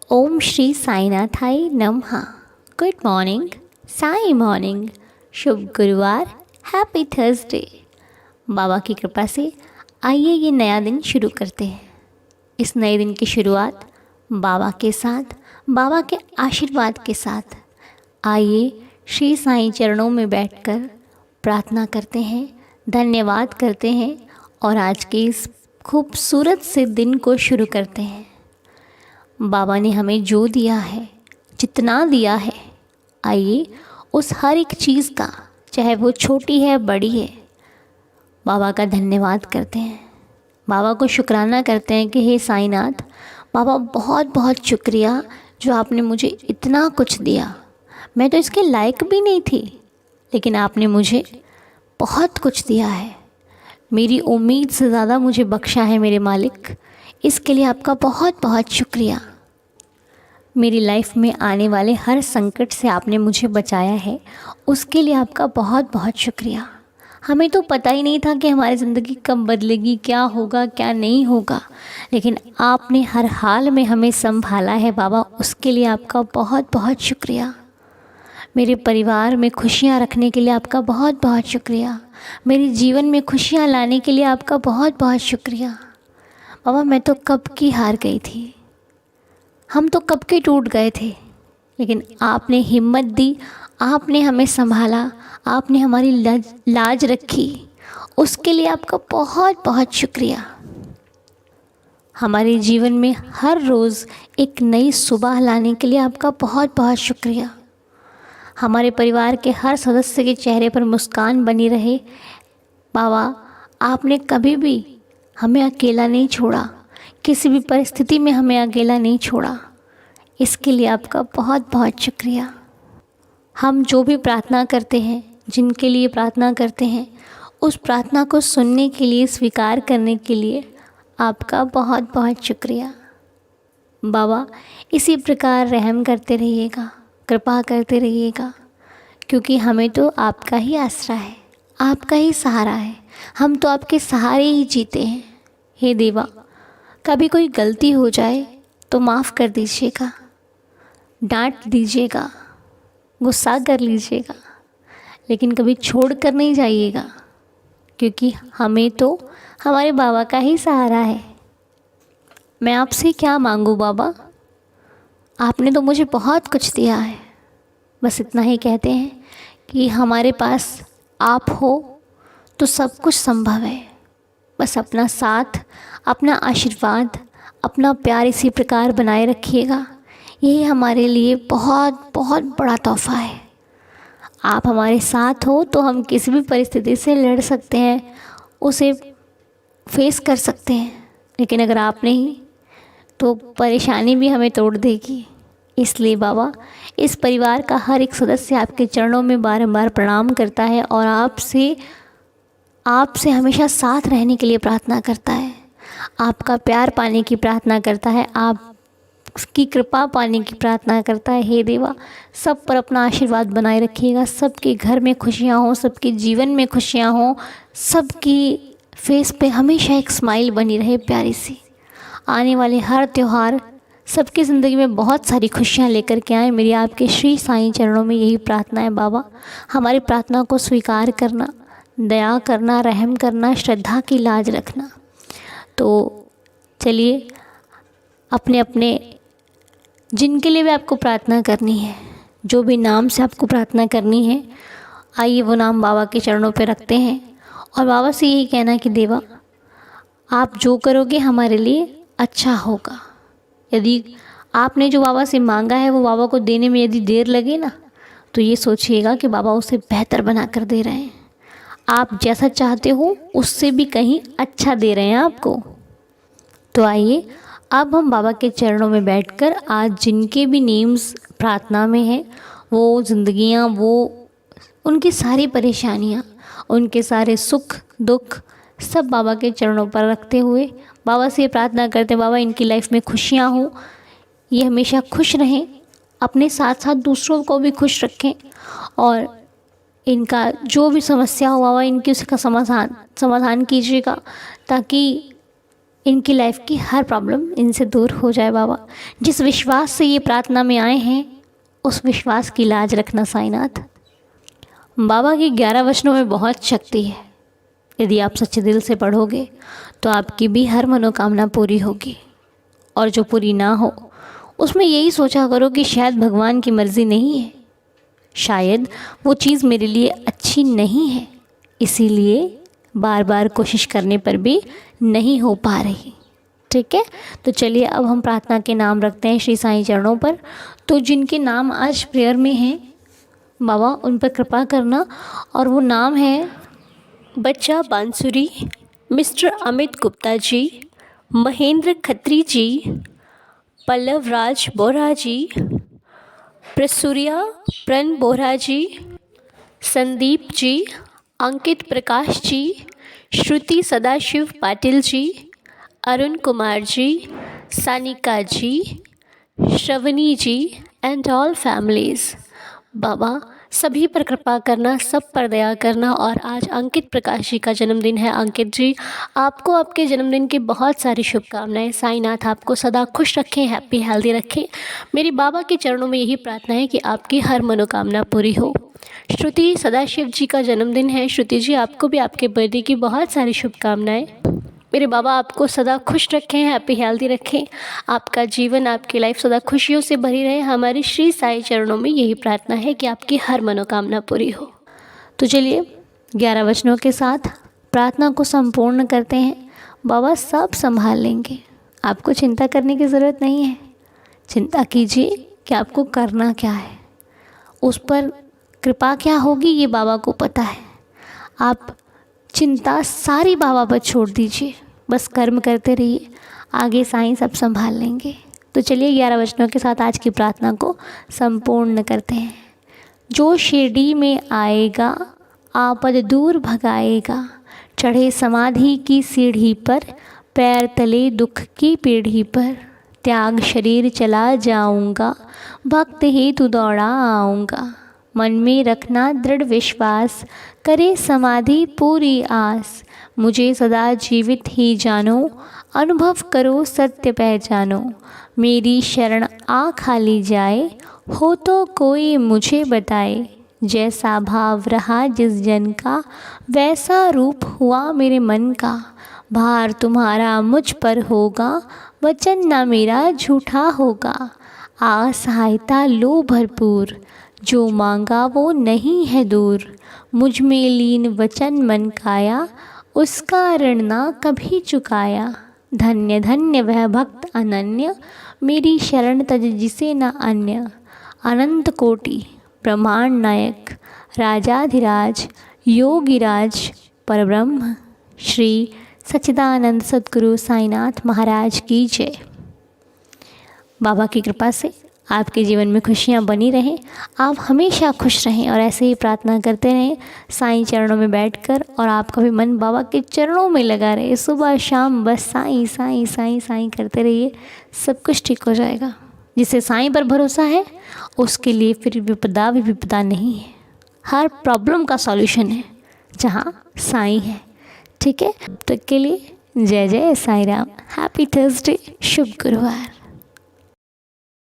ओम श्री साईनाथाय नमः। Good morning, Sai morning. शुभ गुरुवार, हैप्पी थर्सडे। बाबा की कृपा से आइए ये नया दिन शुरू करते हैं। इस नए दिन की शुरुआत बाबा के साथ, बाबा के आशीर्वाद के साथ आइए श्री साईं चरणों में बैठकर प्रार्थना करते हैं, धन्यवाद करते हैं और आज के इस खूबसूरत से दिन को शुरू करते हैं। बाबा ने हमें जो दिया है, जितना दिया है, आइए उस हर एक चीज़ का, चाहे वो छोटी है बड़ी है, बाबा का धन्यवाद करते हैं। बाबा को शुक्राना करते हैं कि हे साईनाथ, बाबा बहुत बहुत शुक्रिया जो आपने मुझे इतना कुछ दिया। मैं तो इसके लायक भी नहीं थी, लेकिन आपने मुझे बहुत कुछ दिया है। मेरी उम्मीद से ज़्यादा मुझे बख्शा है मेरे मालिक, इसके लिए आपका बहुत बहुत शुक्रिया। मेरी लाइफ में आने वाले हर संकट से आपने मुझे बचाया है, उसके लिए आपका बहुत बहुत शुक्रिया। हमें तो पता ही नहीं था कि हमारी ज़िंदगी कब बदलेगी, क्या होगा क्या नहीं होगा, लेकिन आपने हर हाल में हमें संभाला है बाबा, उसके लिए आपका बहुत बहुत शुक्रिया। मेरे परिवार में खुशियाँ रखने के लिए आपका बहुत बहुत शुक्रिया। मेरे जीवन में खुशियाँ लाने के लिए आपका बहुत बहुत शुक्रिया। बाबा मैं तो कब की हार गई थी, हम तो कब के टूट गए थे, लेकिन आपने हिम्मत दी, आपने हमें संभाला, आपने हमारी लाज रखी, उसके लिए आपका बहुत बहुत शुक्रिया। हमारे जीवन में हर रोज़ एक नई सुबह लाने के लिए आपका बहुत बहुत शुक्रिया। हमारे परिवार के हर सदस्य के चेहरे पर मुस्कान बनी रहे। बाबा आपने कभी भी हमें अकेला नहीं छोड़ा, किसी भी परिस्थिति में हमें अकेला नहीं छोड़ा, इसके लिए आपका बहुत बहुत शुक्रिया। हम जो भी प्रार्थना करते हैं, जिनके लिए प्रार्थना करते हैं, उस प्रार्थना को सुनने के लिए, स्वीकार करने के लिए आपका बहुत बहुत शुक्रिया। बाबा इसी प्रकार रहम करते रहिएगा, कृपा करते रहिएगा, क्योंकि हमें तो आपका ही आसरा है, आपका ही सहारा है। हम तो आपके सहारे ही जीते हैं। हे देवा, कभी कोई गलती हो जाए तो माफ़ कर दीजिएगा, डांट दीजिएगा, गुस्सा कर लीजिएगा, लेकिन कभी छोड़ कर नहीं जाइएगा, क्योंकि हमें तो हमारे बाबा का ही सहारा है। मैं आपसे क्या मांगूँ बाबा, आपने तो मुझे बहुत कुछ दिया है। बस इतना ही कहते हैं कि हमारे पास आप हो तो सब कुछ संभव है। बस अपना साथ, अपना आशीर्वाद, अपना प्यार इसी प्रकार बनाए रखिएगा। यही हमारे लिए बहुत बहुत बड़ा तोहफ़ा है। आप हमारे साथ हो तो हम किसी भी परिस्थिति से लड़ सकते हैं, उसे फेस कर सकते हैं, लेकिन अगर आप नहीं तो परेशानी भी हमें तोड़ देगी। इसलिए बाबा इस परिवार का हर एक सदस्य आपके चरणों में बारंबार प्रणाम करता है और आपसे हमेशा साथ रहने के लिए प्रार्थना करता है, आपका प्यार पाने की प्रार्थना करता है, आपकी कृपा पाने की प्रार्थना करता है। हे देवा, सब पर अपना आशीर्वाद बनाए रखिएगा। सबके घर में खुशियाँ हों, सबके जीवन में खुशियाँ हों, सबकी फेस पे हमेशा एक स्माइल बनी रहे प्यारी सी। आने वाले हर त्यौहार सबकी ज़िंदगी में बहुत सारी खुशियाँ लेकर के आए। मेरी आपके श्री साईं चरणों में यही प्रार्थना है बाबा। हमारी प्रार्थना को स्वीकार करना, दया करना, रहम करना, श्रद्धा की लाज रखना। तो चलिए अपने अपने जिनके लिए भी आपको प्रार्थना करनी है, जो भी नाम से आपको प्रार्थना करनी है, आइए वो नाम बाबा के चरणों पे रखते हैं और बाबा से यही कहना कि देवा आप जो करोगे हमारे लिए अच्छा होगा। यदि आपने जो बाबा से मांगा है वो बाबा को देने में यदि देर लगे ना, तो ये सोचिएगा कि बाबा उसे बेहतर बना कर दे रहे हैं। आप जैसा चाहते हो उससे भी कहीं अच्छा दे रहे हैं आपको। तो आइए अब हम बाबा के चरणों में बैठकर आज जिनके भी नेम्स प्रार्थना में हैं, वो ज़िंदगियाँ, वो उनकी सारी परेशानियाँ, उनके सारे सुख दुख सब बाबा के चरणों पर रखते हुए बाबा से ये प्रार्थना करते हैं, बाबा इनकी लाइफ में खुशियाँ हों, ये हमेशा खुश रहें, अपने साथ साथ दूसरों को भी खुश रखें और इनका जो भी समस्या हो बाबा इनकी उसका समाधान कीजिएगा, ताकि इनकी लाइफ की हर प्रॉब्लम इनसे दूर हो जाए बाबा। जिस विश्वास से ये प्रार्थना में आए हैं उस विश्वास की लाज रखना साईनाथ। बाबा की 11 वचनों में बहुत शक्ति है। यदि आप सच्चे दिल से पढ़ोगे तो आपकी भी हर मनोकामना पूरी होगी, और जो पूरी ना हो उसमें यही सोचा करो कि शायद भगवान की मर्ज़ी नहीं है, शायद वो चीज़ मेरे लिए अच्छी नहीं है, इसीलिए बार बार कोशिश करने पर भी नहीं हो पा रही। ठीक है, तो चलिए अब हम प्रार्थना के नाम रखते हैं श्री साईं चरणों पर। तो जिनके नाम आज प्रेयर में हैं बाबा उन पर कृपा करना, और वो नाम है बच्चा बांसुरी, मिस्टर अमित गुप्ता जी, महेंद्र खत्री जी, पल्लव राज बोरा जी, प्रसूर्या प्रण बोरा जी, संदीप जी, अंकित प्रकाश जी, श्रुति सदाशिव पाटिल जी, अरुण कुमार जी, सानिका जी, श्रवणी जी एंड ऑल फैमिलीज़। बाबा सभी पर कृपा करना, सब पर दया करना। और आज अंकित प्रकाश जी का जन्मदिन है। अंकित जी, आपको आपके जन्मदिन की बहुत सारी शुभकामनाएं। साईनाथ आपको सदा खुश रखें, हैप्पी हेल्दी रखें। मेरी बाबा के चरणों में यही प्रार्थना है कि आपकी हर मनोकामना पूरी हो। श्रुति सदाशिव जी का जन्मदिन है। श्रुति जी, आपको भी आपके बर्थडे की बहुत सारी शुभकामनाएं। मेरे बाबा आपको सदा खुश रखें, हैप्पी हेल्दी रखें। आपका जीवन, आपकी लाइफ सदा खुशियों से भरी रहे। हमारी श्री साईं चरणों में यही प्रार्थना है कि आपकी हर मनोकामना पूरी हो। तो चलिए 11 वचनों के साथ प्रार्थना को संपूर्ण करते हैं। बाबा सब संभाल लेंगे, आपको चिंता करने की ज़रूरत नहीं है। चिंता कीजिए कि आपको करना क्या है, उस पर कृपा क्या होगी ये बाबा को पता है। आप चिंता सारी बाबा पर छोड़ दीजिए, बस कर्म करते रहिए, आगे साईं सब संभाल लेंगे। तो चलिए 11 वचनों के साथ आज की प्रार्थना को संपूर्ण करते हैं। जो शिरडी में आएगा आपद दूर भगाएगा, चढ़े समाधि की सीढ़ी पर, पैर तले दुख की पीढ़ी पर, त्याग शरीर चला जाऊंगा, भक्त हेतु दौड़ा आऊँगा। मन में रखना दृढ़ विश्वास, करे समाधि पूरी आस। मुझे सदा जीवित ही जानो, अनुभव करो सत्य पहचानो। मेरी शरण आ खाली जाए, हो तो कोई मुझे बताए। जैसा भाव रहा जिस जन का, वैसा रूप हुआ मेरे मन का। भार तुम्हारा मुझ पर होगा, वचन ना मेरा झूठा होगा। आ सहायता लो भरपूर, जो मांगा वो नहीं है दूर। मुझ में लीन वचन मन काया, उसका ऋण ना कभी चुकाया। धन्य धन्य वह भक्त अनन्य, मेरी शरण तज जिसे न अन्य। अनंत कोटि ब्रह्मांड नायक, राजाधिराज योगिराज परब्रह्म, श्री सच्चिदानंद सद्गुरु साईनाथ महाराज की जय। बाबा की कृपा से आपके जीवन में खुशियाँ बनी रहें, आप हमेशा खुश रहें और ऐसे ही प्रार्थना करते रहें साईं चरणों में बैठकर, और आपका भी मन बाबा के चरणों में लगा रहे। सुबह शाम बस साईं साईं साईं साईं करते रहिए, सब कुछ ठीक हो जाएगा। जिसे साईं पर भरोसा है उसके लिए फिर विपदा भी विपदा नहीं है। हर प्रॉब्लम का सॉल्यूशन है जहाँ साईं है। ठीक है, तो के लिए जय जय साईं राम। हैप्पी थर्सडे, शुभ गुरुवार।